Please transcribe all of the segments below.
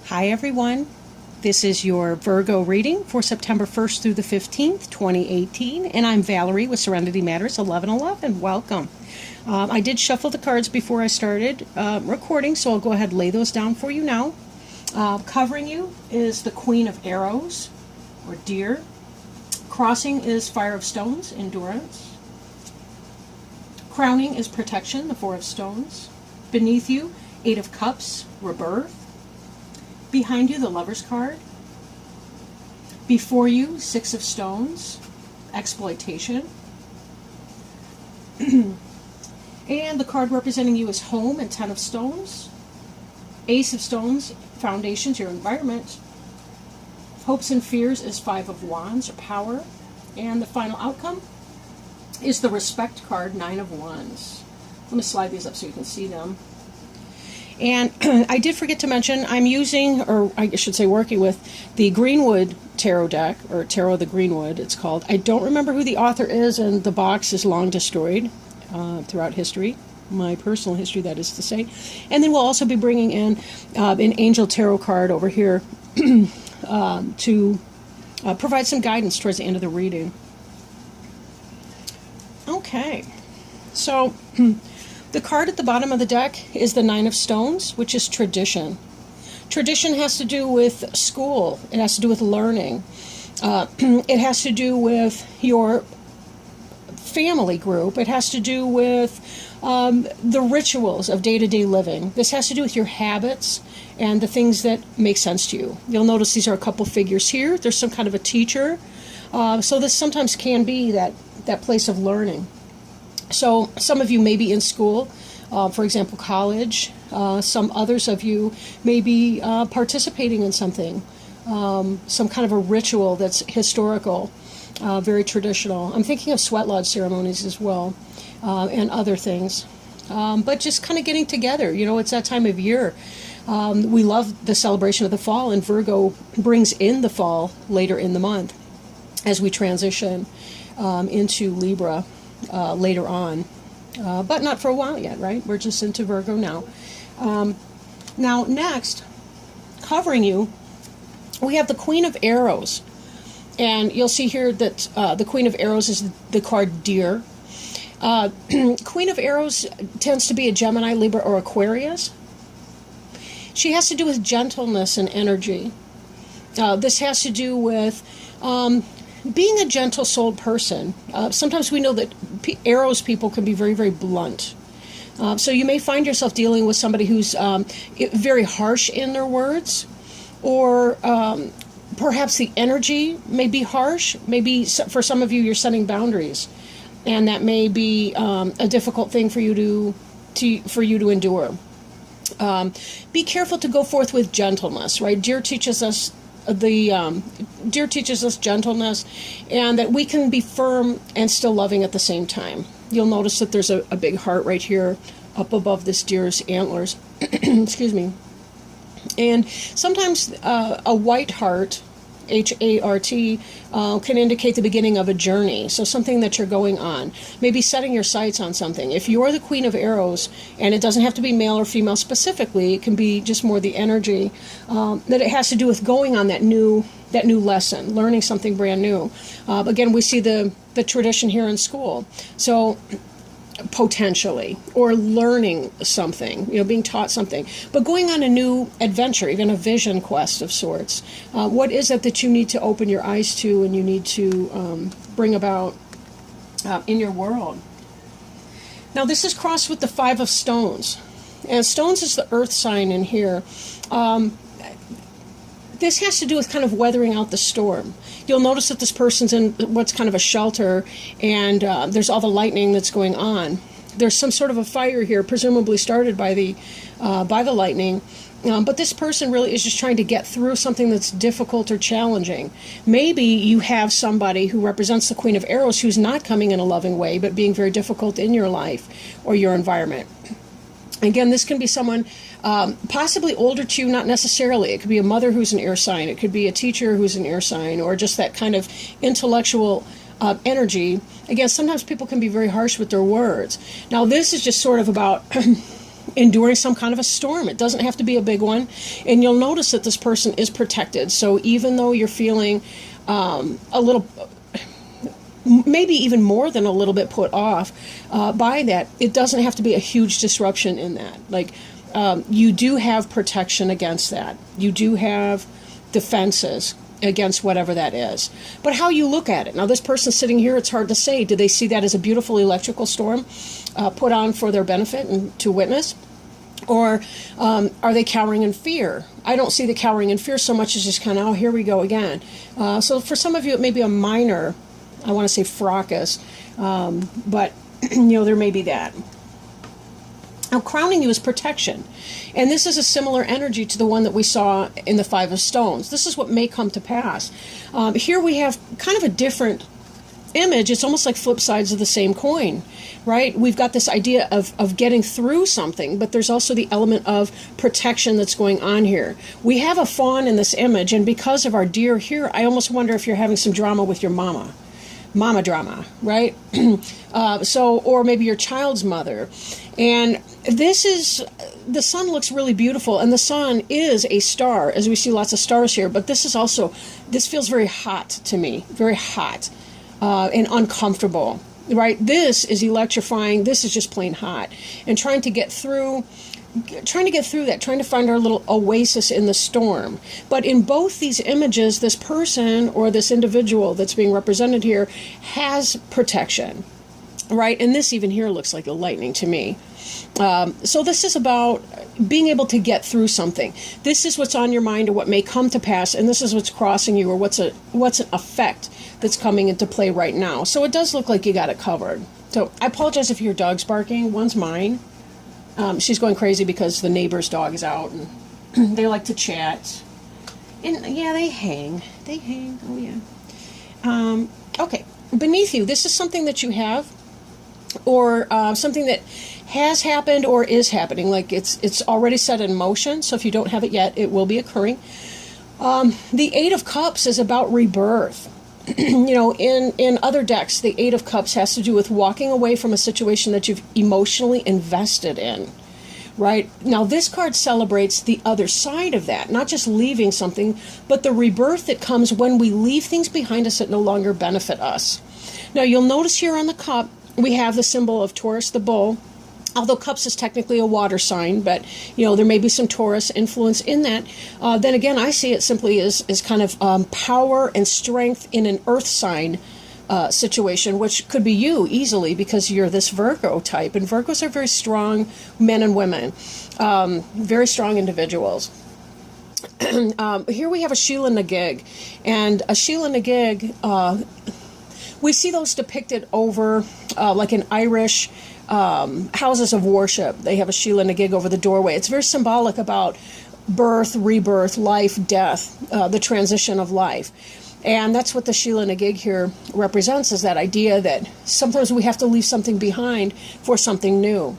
Hi everyone, this is your Virgo reading for September 1st through the 15th, 2018, and I'm Valerie with Serenity Matters 1111. Welcome. I did shuffle the cards before I started recording, so I'll go ahead and lay those down for you now. Covering you is the Queen of Arrows, or Deer. Crossing is Fire of Stones, Endurance. Crowning is Protection, the Four of Stones. Beneath you, Eight of Cups, Rebirth. Behind you, the Lover's card. Before you, Six of Stones, Exploitation. And the card representing you is Home and Ten of Stones. Ace of Stones, Foundations, your environment. Hopes and Fears is Five of Wands, or Power. And the final outcome is the Respect card, Nine of Wands. Let me slide these up so you can see them. And I did forget to mention, I'm using, or I should say working with, the Greenwood Tarot deck, or Tarot of the Greenwood, it's called. I don't remember who the author is, and the box is long destroyed throughout history. My personal history, that is to say. And then we'll also be bringing in an Angel Tarot card over here to provide some guidance towards the end of the reading. Okay, so the card at the bottom of the deck is the Nine of Stones, which is tradition. Tradition has to do with school. It has to do with learning. It has to do with your family group. It has to do with the rituals of day-to-day living. This has to do with your habits and the things that make sense to you. You'll notice these are a couple figures here. There's some kind of a teacher. So this sometimes can be that place of learning. So some of you may be in school, for example, college. Some others of you may be participating in something, some kind of a ritual that's historical, very traditional. I'm thinking of sweat lodge ceremonies as well, and other things. But just kind of getting together. You know, it's that time of year. We love the celebration of the fall, and Virgo brings in the fall later in the month as we transition into Libra. Later on, but not for a while yet, right? We're just into Virgo now. Now, next, covering you, we have the Queen of Arrows. And you'll see here that the Queen of Arrows is the card Deer. Queen of Arrows tends to be a Gemini, Libra, or Aquarius. She has to do with gentleness and energy. This has to do with being a gentle-souled person. Sometimes we know that Arrows people can be very, very blunt. So you may find yourself dealing with somebody who's very harsh in their words, or perhaps the energy may be harsh. Maybe for some of you, you're setting boundaries, and that may be a difficult thing for you to endure. Be careful to go forth with gentleness, right? Deer teaches us Deer teaches us gentleness, and that we can be firm and still loving at the same time. You'll notice that there's a big heart right here up above this deer's antlers. Excuse me. And sometimes a white heart, H-A-R-T, can indicate the beginning of a journey. So something that you're going on. Maybe setting your sights on something. If you're the Queen of Arrows, and it doesn't have to be male or female specifically, it can be just more the energy, that it has to do with going on that new lesson, learning something brand new. Again, we see the tradition here in school. So potentially, or learning something, being taught something, but going on a new adventure, even a vision quest of sorts. What is it that you need to open your eyes to, and you need to bring about in your world? Now, this is crossed with the Five of Stones, and Stones is the earth sign in here. This has to do with kind of weathering out the storm. You'll notice that this person's in what's kind of a shelter, and there's all the lightning that's going on. There's some sort of a fire here, presumably started by the lightning. But this person really is just trying to get through something that's difficult or challenging. Maybe you have somebody who represents the Queen of Arrows who's not coming in a loving way, but being very difficult in your life or your environment. Again, this can be someone possibly older to you, not necessarily. It could be a mother who's an air sign. It could be a teacher who's an air sign, or just that kind of intellectual energy. Again, sometimes people can be very harsh with their words. Now, this is just sort of about enduring some kind of a storm. It doesn't have to be a big one. And you'll notice that this person is protected. So even though you're feeling a little, maybe even more than a little bit put off by that, it doesn't have to be a huge disruption in that. Like, you do have protection against that. You do have defenses against whatever that is. But how you look at it. Now, this person sitting here, it's hard to say. Do they see that as a beautiful electrical storm put on for their benefit and to witness? Or are they cowering in fear? I don't see the cowering in fear so much as just kind of, oh, here we go again. So for some of you, it may be a minor, I want to say fracas, but, there may be that. Now, crowning you is protection. And this is a similar energy to the one that we saw in the Five of Stones. This is what may come to pass. Here we have kind of a different image. It's almost like flip sides of the same coin, right? We've got this idea of getting through something, but there's also the element of protection that's going on here. We have a fawn in this image, and because of our deer here, I almost wonder if you're having some drama with your mama drama, right? Or maybe your child's mother. And the sun looks really beautiful, and the sun is a star, as we see lots of stars here, but this feels very hot to me, very hot and uncomfortable, right? This is electrifying. This is just plain hot. And trying to get through that, trying to find our little oasis in the storm. But in both these images, this person or this individual that's being represented here has protection, right? And this even here looks like the lightning to me. So this is about being able to get through something. This is what's on your mind or what may come to pass, and this is what's crossing you or what's an effect that's coming into play right now. So it does look like you got it covered. So I apologize if your dog's barking. One's mine. She's going crazy because the neighbor's dog is out, and they like to chat. And yeah, they hang. Oh yeah. Okay. Beneath you, this is something that you have, or something that has happened or is happening. Like it's already set in motion. So if you don't have it yet, it will be occurring. The Eight of Cups is about rebirth. In other decks, the Eight of Cups has to do with walking away from a situation that you've emotionally invested in, right? Now, this card celebrates the other side of that, not just leaving something, but the rebirth that comes when we leave things behind us that no longer benefit us. Now, you'll notice here on the cup, we have the symbol of Taurus, the bull. Although Cups is technically a water sign, but, there may be some Taurus influence in that. Then again, I see it simply as kind of power and strength in an earth sign situation, which could be you easily because you're this Virgo type. And Virgos are very strong men and women, very strong individuals. Here we have a Sheila Nagig. And a Sheila Nagig, we see those depicted over like in Irish houses of worship. They have a Sheila Nagig over the doorway. It's very symbolic about birth, rebirth, life, death, the transition of life. And that's what the Sheila Nagig here represents, is that idea that sometimes we have to leave something behind for something new.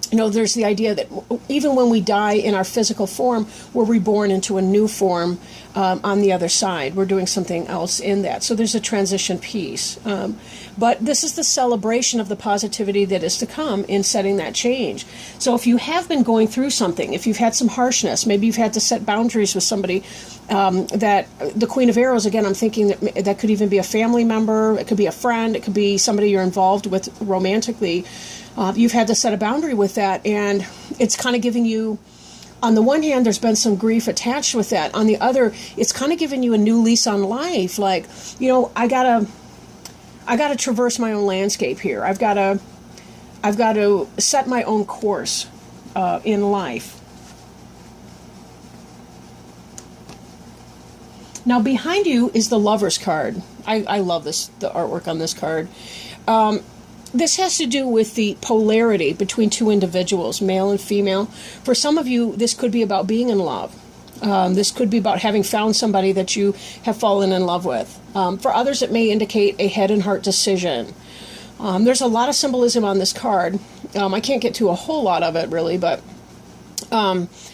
There's the idea that even when we die in our physical form, we're reborn into a new form on the other side. We're doing something else in that. So there's a transition piece. But this is the celebration of the positivity that is to come in setting that change. So if you have been going through something, if you've had some harshness, maybe you've had to set boundaries with somebody, that the Queen of Arrows, again, I'm thinking that could even be a family member, it could be a friend, it could be somebody you're involved with romantically. You've had to set a boundary with that, and it's kind of giving you, on the one hand, there's been some grief attached with that. On the other, it's kind of giving you a new lease on life. Like, I gotta traverse my own landscape here. I've got to set my own course in life. Now, behind you is the Lover's card. I love the artwork on this card. This has to do with the polarity between two individuals, male and female. For some of you, this could be about being in love. This could be about having found somebody that you have fallen in love with. For others, it may indicate a head and heart decision. There's a lot of symbolism on this card. I can't get to a whole lot of it, really, but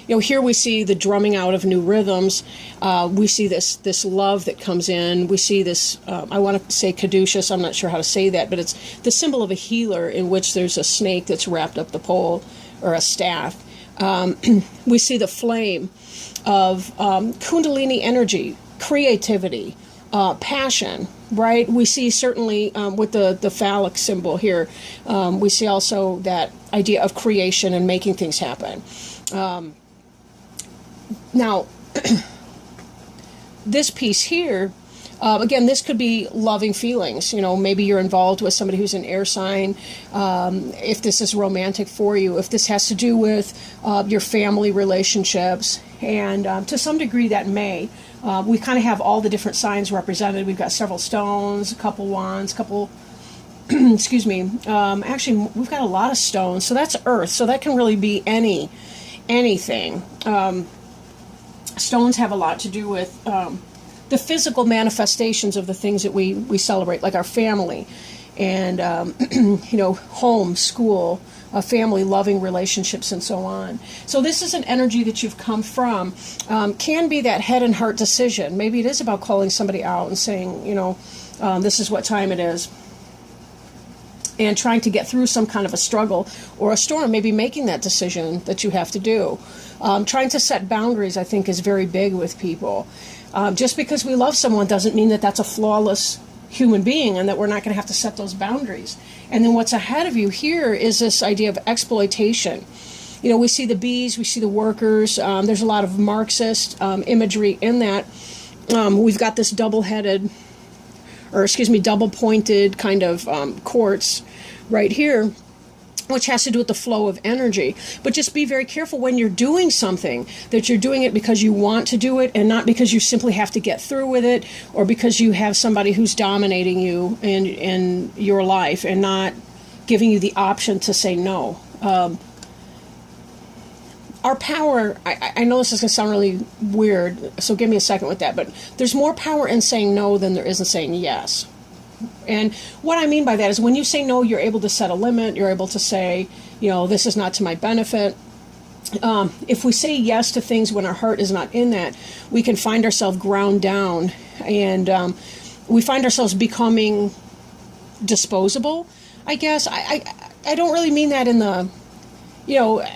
here we see the drumming out of new rhythms. We see this love that comes in. We see this, I want to say caduceus, I'm not sure how to say that, but it's the symbol of a healer in which there's a snake that's wrapped up the pole or a staff. We see the flame of Kundalini energy, creativity, passion, right? We see certainly with the phallic symbol here, we see also that idea of creation and making things happen. Now, this piece here, again, this could be loving feelings. Maybe you're involved with somebody who's an air sign. If this is romantic for you, if this has to do with your family relationships, and to some degree that may. We kind of have all the different signs represented. We've got several stones, a couple wands, excuse me. Actually, we've got a lot of stones. So that's earth. So that can really be anything. Stones have a lot to do with the physical manifestations of the things that we celebrate, like our family and, home, school, family, loving relationships, and so on. So this is an energy that you've come from. Can be that head and heart decision. Maybe it is about calling somebody out and saying, this is what time it is, and trying to get through some kind of a struggle or a storm, maybe making that decision that you have to do. Trying to set boundaries, I think, is very big with people. Just because we love someone doesn't mean that that's a flawless human being and that we're not going to have to set those boundaries. And then what's ahead of you here is this idea of exploitation. We see the bees, we see the workers. There's a lot of Marxist imagery in that. We've got this double-pointed kind of quartz right here, which has to do with the flow of energy. But just be very careful when you're doing something, that you're doing it because you want to do it and not because you simply have to get through with it, or because you have somebody who's dominating you in your life and not giving you the option to say no. Our power, I know this is going to sound really weird, so give me a second with that, but there's more power in saying no than there is in saying yes. And what I mean by that is when you say no, you're able to set a limit. You're able to say, this is not to my benefit. If we say yes to things when our heart is not in that, we can find ourselves ground down, and we find ourselves becoming disposable, I guess. I don't really mean that in the,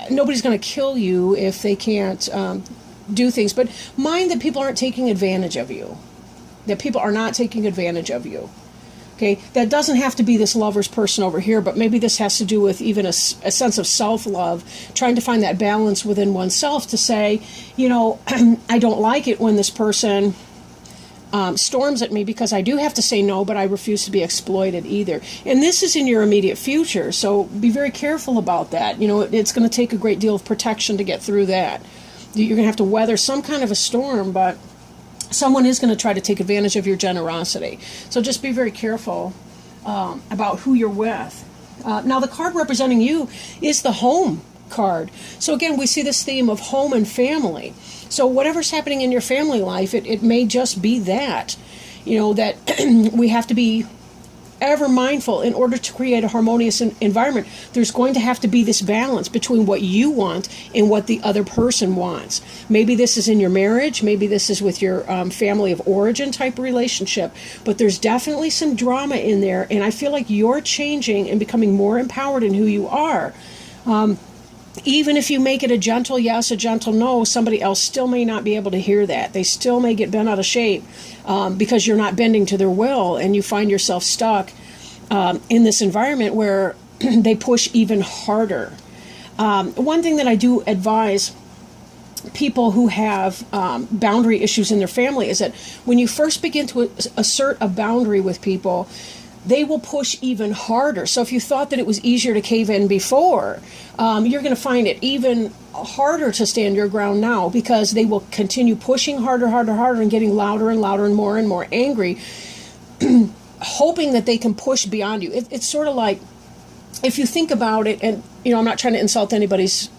nobody's going to kill you if they can't do things, but mind that people aren't taking advantage of you, that people are not taking advantage of you. Okay, that doesn't have to be this lover's person over here, but maybe this has to do with even a sense of self-love, trying to find that balance within oneself to say, I don't like it when this person storms at me because I do have to say no, but I refuse to be exploited either. And this is in your immediate future, so be very careful about that. It's going to take a great deal of protection to get through that. You're going to have to weather some kind of a storm, but someone is going to try to take advantage of your generosity. So just be very careful about who you're with. Now, the card representing you is the home card. So again, we see this theme of home and family. So whatever's happening in your family life, it may just be that, that we have to be ever mindful in order to create a harmonious environment. There's going to have to be this balance between what you want and what the other person wants. Maybe this is in your marriage, maybe this is with your family of origin type relationship, but there's definitely some drama in there, and I feel like you're changing and becoming more empowered in who you are. Even if you make it a gentle yes, a gentle no, somebody else still may not be able to hear that. They still may get bent out of shape because you're not bending to their will, and you find yourself stuck in this environment where they push even harder. One thing that I do advise people who have boundary issues in their family is that when you first begin to assert a boundary with people, they will push even harder. So if you thought that it was easier to cave in before, you're going to find it even harder to stand your ground now, because they will continue pushing harder, and getting louder and louder and more angry, hoping that they can push beyond you. It's sort of like, if you think about it, and I'm not trying to insult anybody's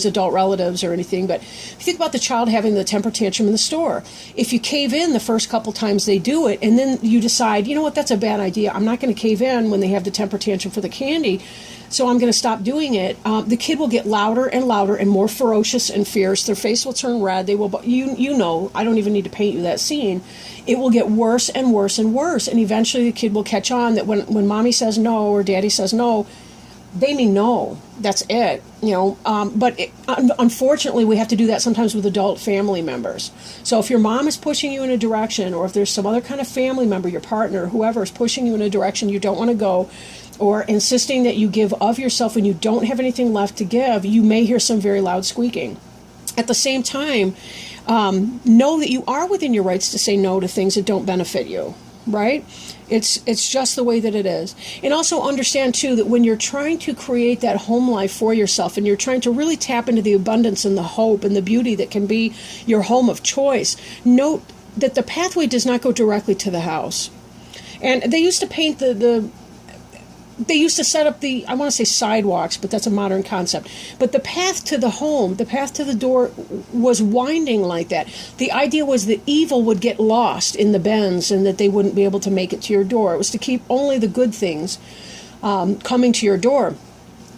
adult relatives or anything, but if you think about the child having the temper tantrum in the store, if you cave in the first couple times they do it, and then you decide, that's a bad idea, I'm not going to cave in when they have the temper tantrum for the candy, so I'm going to stop doing it, the kid will get louder and more ferocious and fierce. Their face will turn red. They will, I don't even need to paint you that scene. It will get worse and worse and worse, and eventually the kid will catch on that when mommy says no or daddy says no, they mean no. That's it, But unfortunately, we have to do that sometimes with adult family members. So if your mom is pushing you in a direction, or if there's some other kind of family member, your partner, whoever is pushing you in a direction you don't want to go, or insisting that you give of yourself when you don't have anything left to give, you may hear some very loud squeaking. At the same time, know that you are within your rights to say no to things that don't benefit you, right? It's just the way that it is. And also understand, too, that when you're trying to create that home life for yourself, and you're trying to really tap into the abundance and the hope and the beauty that can be your home of choice, note that the pathway does not go directly to the house. And they used to paint they used to set up I want to say sidewalks, but that's a modern concept. But the path to the home, the path to the door was winding like that. The idea was that evil would get lost in the bends and that they wouldn't be able to make it to your door. It was to keep only the good things coming to your door.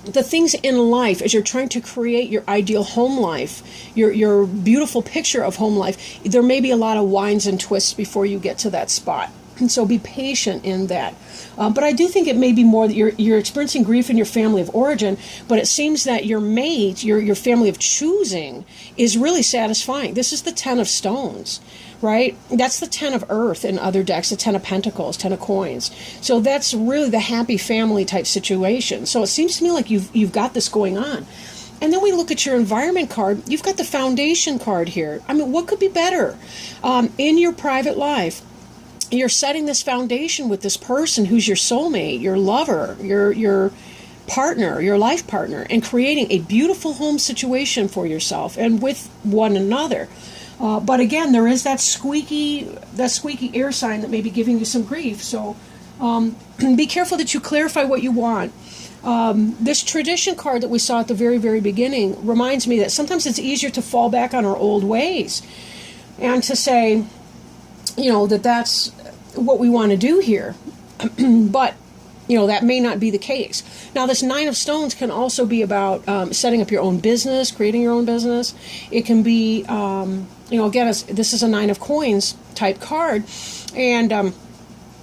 The things in life, as you're trying to create your ideal home life, your beautiful picture of home life, there may be a lot of winds and twists before you get to that spot. And so be patient in that. But I do think it may be more that you're experiencing grief in your family of origin, but it seems that your mate, your family of choosing, is really satisfying. This is the 10 of stones, right? That's the 10 of earth in other decks, the 10 of pentacles, 10 of coins. So that's really the happy family type situation. So it seems to me like you've got this going on. And then we look at your environment card. You've got the foundation card here. I mean, what could be better in your private life? You're setting this foundation with this person who's your soulmate, your lover, your partner, your life partner, and creating a beautiful home situation for yourself and with one another. But again, there is that squeaky air sign that may be giving you some grief. So be careful that you clarify what you want. This tradition card that we saw at the very, very beginning reminds me that sometimes it's easier to fall back on our old ways and to say, that's what we want to do here. But, that may not be the case. Now, this 9 of stones can also be about setting up your own business, creating your own business. It can be, again, this is a 9 of coins type card. And,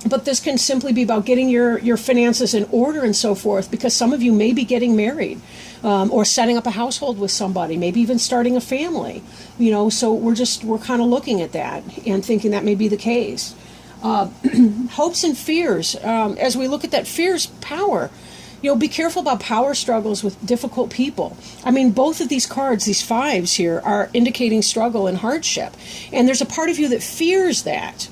but this can simply be about getting your finances in order and so forth, because some of you may be getting married or setting up a household with somebody, maybe even starting a family, so we're kind of looking at that and thinking that may be the case. Hopes and fears, as we look at that fear's power, be careful about power struggles with difficult people. I mean, both of these cards, these 5s here, are indicating struggle and hardship. And there's a part of you that fears that.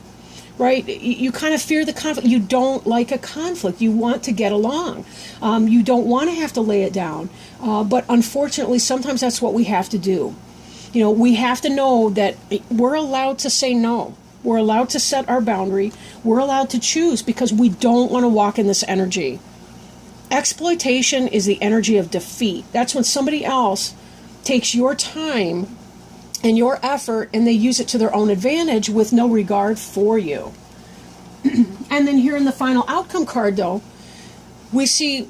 Right? You kind of fear the conflict. You don't like a conflict. You want to get along. You don't want to have to lay it down. But unfortunately, sometimes that's what we have to do. We have to know that we're allowed to say no. We're allowed to set our boundary. We're allowed to choose because we don't want to walk in this energy. Exploitation is the energy of defeat. That's when somebody else takes your time and your effort, and they use it to their own advantage with no regard for you. And then here in the final outcome card, though, we see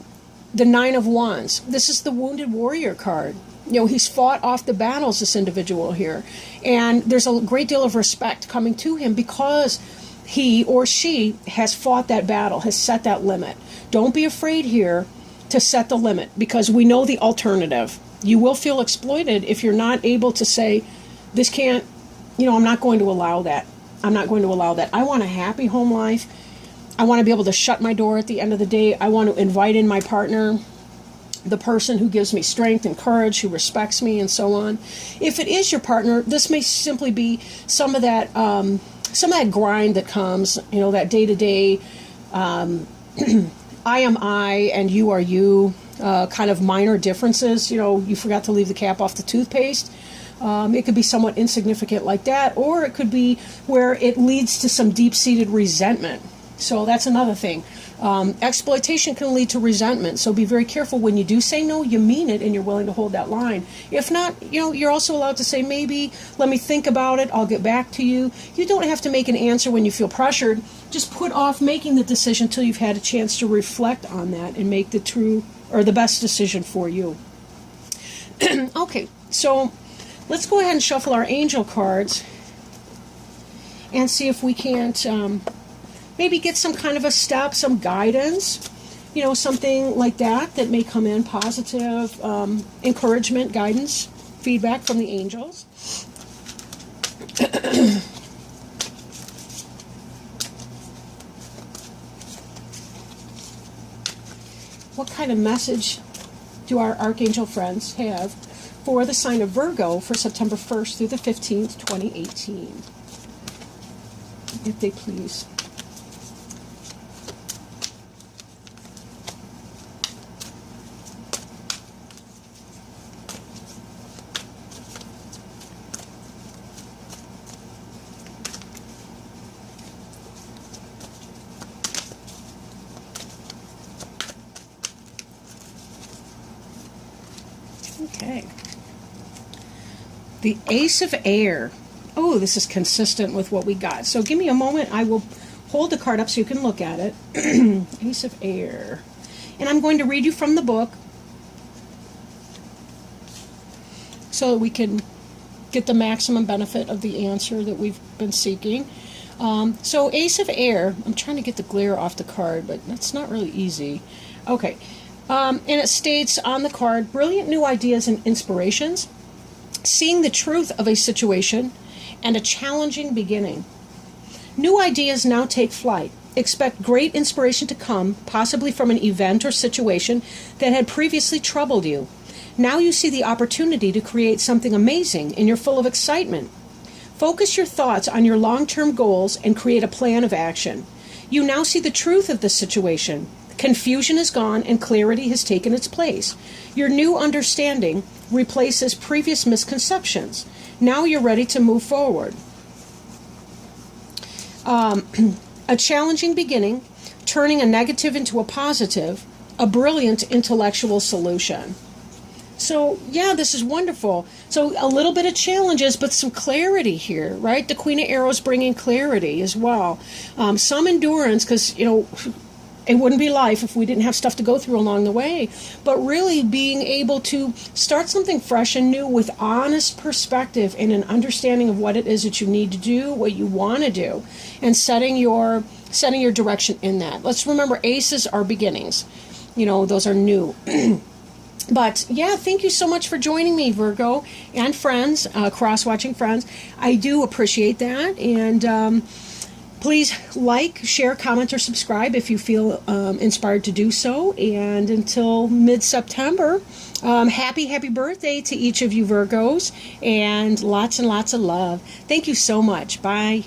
the 9 of wands. This is the wounded warrior card. He's fought off the battles, this individual here. And there's a great deal of respect coming to him because he or she has fought that battle, has set that limit. Don't be afraid here to set the limit, because we know the alternative. You will feel exploited if you're not able to say, this can't, I'm not going to allow that. I'm not going to allow that. I want a happy home life. I want to be able to shut my door at the end of the day. I want to invite in my partner, the person who gives me strength and courage, who respects me, and so on. If it is your partner, this may simply be some of that grind that comes, that day-to-day, I am I and you are you, kind of minor differences. You forgot to leave the cap off the toothpaste. It could be somewhat insignificant like that, or it could be where it leads to some deep-seated resentment. So that's another thing. Exploitation can lead to resentment, so be very careful when you do say no, you mean it and you're willing to hold that line. If not, you're also allowed to say, maybe, let me think about it, I'll get back to you. You don't have to make an answer when you feel pressured. Just put off making the decision until you've had a chance to reflect on that and make the true or the best decision for you. Okay, so let's go ahead and shuffle our angel cards and see if we can't maybe get some kind of a step, some guidance something like that may come in, positive encouragement, guidance, feedback from the angels. What kind of message do our Archangel friends have for the sign of Virgo for September 1st through the 15th, 2018? If they please. Okay. The Ace of Air. Oh, this is consistent with what we got. So give me a moment. I will hold the card up so you can look at it. Ace of Air. And I'm going to read you from the book so that we can get the maximum benefit of the answer that we've been seeking. So Ace of Air. I'm trying to get the glare off the card, but that's not really easy. Okay. And it states on the card, brilliant new ideas and inspirations, seeing the truth of a situation, and a challenging beginning. New ideas now take flight. Expect great inspiration to come, possibly from an event or situation that had previously troubled you. Now you see the opportunity to create something amazing, and you're full of excitement. Focus your thoughts on your long-term goals and create a plan of action. You now see the truth of the situation. Confusion is gone and clarity has taken its place. Your new understanding replaces previous misconceptions. Now you're ready to move forward. A challenging beginning, turning a negative into a positive, a brilliant intellectual solution. So, yeah, this is wonderful. So, a little bit of challenges, but some clarity here, right? The Queen of Arrows bringing clarity as well. Some endurance, because, it wouldn't be life if we didn't have stuff to go through along the way. But really being able to start something fresh and new with honest perspective and an understanding of what it is that you need to do, what you want to do, and setting your direction in that. Let's remember, aces are beginnings. Those are new. But, yeah, thank you so much for joining me, Virgo, and friends, cross-watching friends. I do appreciate that. And please like, share, comment, or subscribe if you feel inspired to do so. And until mid-September, happy birthday to each of you Virgos, and lots of love. Thank you so much. Bye.